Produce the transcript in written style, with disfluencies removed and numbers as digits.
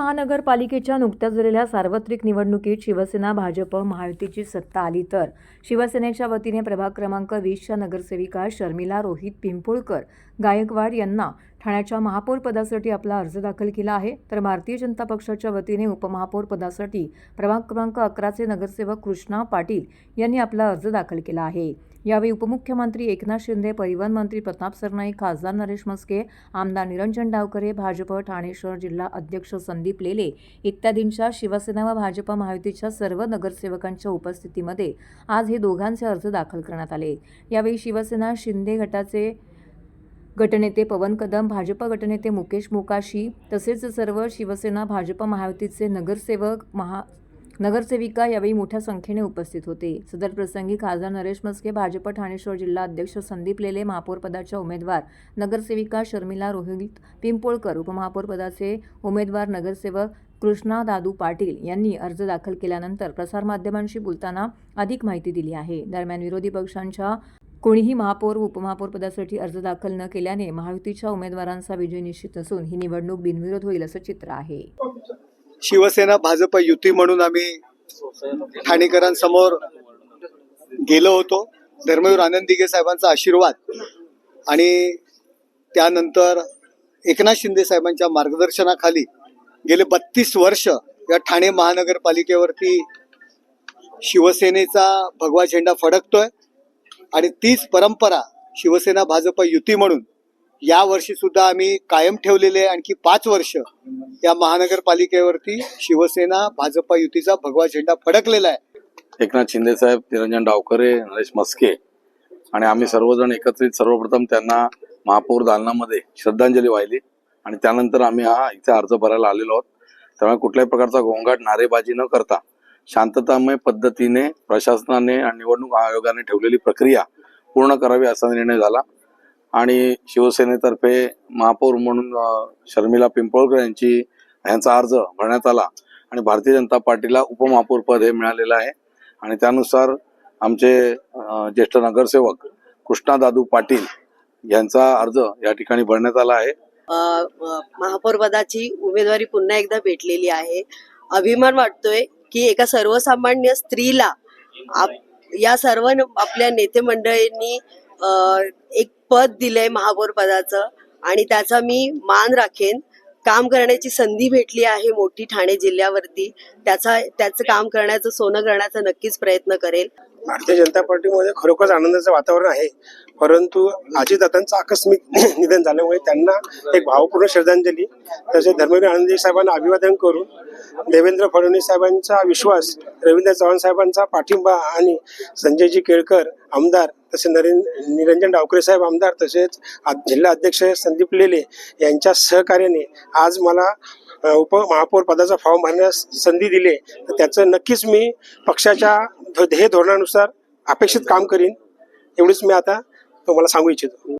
उपमहानगरपालिकेच्या नुकत्याच झालेल्या सार्वत्रिक निवडणुकीत शिवसेना भाजप महायुतीची सत्ता आली तर शिवसेनेच्या वतीने प्रभाग क्रमांक 20च्या नगरसेविका शर्मिला रोहित पिंपोळकर गायकवाड यांना ठाण्याच्या महापौर पदासाठी आपला अर्ज दाखल केला आहे। तर भारतीय जनता पक्षाच्या वतीने उपमहापौर पदासाठी प्रभाग क्रमांक 11चे नगरसेवक कृष्णा पाटील यांनी आपला अर्ज दाखल केला आहे। यावेळी उपमुख्यमंत्री एकनाथ शिंदे, परिवहन मंत्री प्रताप सरनाईक, खासदार नरेश म्हस्के, आमदार निरंजन डावखरे, भाजप ठाणे शहर जिल्हा अध्यक्ष संदीप लेले इत्यादींच्या शिवसेना व भाजप महायुतीच्या सर्व नगरसेवकांच्या उपस्थितीमध्ये आज हे दोघांचे अर्ज दाखल करण्यात आले। यावेळी शिवसेना शिंदे गटाचे गटनेते पवन कदम, भाजप गटनेते मुकेश मोकाशी तसेच सर्व शिवसेना भाजप महायुतीचे नगरसेविका यावेळी मोठ्या संख्येने उपस्थित होते। सदर प्रसंगी खासदार नरेश म्हस्के, भाजप ठाणे शहर जिल्हा अध्यक्ष संदीप लेले, महापौर पदाच्या उमेदवार नगरसेविका शर्मिला रोहित पिंपोळकर, उपमहापौर पदाचे उमेदवार नगरसेवक कृष्णा दादू पाटील यांनी अर्ज दाखल केल्यानंतर प्रसारमाध्यमांशी बोलताना अधिक माहिती दिली आहे। दरम्यान विरोधी पक्षांच्या कोणीही महापौर व उपमहापौर पदासाठी अर्ज दाखल न केल्याने महायुतीच्या उमेदवारांचा विजय निश्चित असून ही निवडणूक बिनविरोध होईल असं चित्र आहे। शिवसेना भाजप युती म्हणून आम्ही ठाणेकरांसमोर गेलो होतो। धर्मवीर आनंद दिघे साहेबांचा आशीर्वाद आणि त्यानंतर एकनाथ शिंदे साहेबांच्या मार्गदर्शनाखाली गेले 32 वर्ष या ठाणे महानगरपालिकेवरती शिवसेनेचा भगवा झेंडा फडकतोय आणि तीच परंपरा शिवसेना भाजप युती म्हणून या वर्षी सुद्धा आम्ही कायम ठेवलेले। आणखी 5 वर्ष या महानगरपालिकेवरती शिवसेना भाजप युतीचा भगवा झेंडा फडकलेला आहे। एकनाथ शिंदे साहेब, निरंजन डावखरे, नरेश म्हस्के आणि आम्ही सर्वजण एकत्रित सर्वप्रथम त्यांना महापौर दालनामध्ये श्रद्धांजली वाहिली आणि त्यानंतर आम्ही इथे अर्ज भरायला आलेलो आहोत। त्यामुळे कुठल्याही प्रकारचा गोंगाट, नारेबाजी न करता शांततामय पद्धतीने प्रशासनाने आणि निवडणूक आयोगाने ठेवलेली प्रक्रिया पूर्ण करावी असा निर्णय झाला आणि शिवसेनेतर्फे महापौर म्हणून शर्मिला पिंपोळकर यांचा अर्ज भरण्यात आला आणि भारतीय जनता पार्टीला उपमहापौर पद हे मिळालेलं आहे आणि त्यानुसार आमचे ज्येष्ठ नगरसेवक कृष्णा दादू पाटील यांचा अर्ज या ठिकाणी भरण्यात आला आहे। महापौर पदाची उमेदवारी पुन्हा एकदा भेटलेली आहे। अभिमान वाटतोय की एका सर्वसामान्य स्त्रीला या सर्व आपल्या नेते मंडळींनी एक पद दिलंय महापौर पदाचं आणि त्याचा मी मान राखेन। काम करण्याची संधी भेटली आहे मोठी ठाणे जिल्ह्यावरती, त्याचं काम करण्याचं, सोनं करण्याचा नक्कीच प्रयत्न करेल। भारतीय जनता पार्टीमध्ये खरोखर आनंदाचं वातावरण आहे, परंतु अजितदादांचं आकस्मिक निधन झाल्यामुळे त्यांना एक भावपूर्ण श्रद्धांजली, तसेच धर्मवीर आनंद साहेबांना अभिवादन करून देवेंद्र फडणवीस साहेबांचा विश्वास, रवींद्र चव्हाण साहेबांचा पाठिंबा आणि संजयजी केळकर आमदार, तसेच निरंजन डावखरे साहेब आमदार, तसेच जिल्हा अध्यक्ष संदीप लेले यांच्या सहकार्याने आज मला उपमहापौर पदाचा फॉर्म भरण्यास संधी दिली, तर त्याचं नक्कीच मी पक्षाच्या ध्येय धोरणानुसार अपेक्षित काम करीन, एवढीच मी आता तुम्हाला सांगू इच्छितो।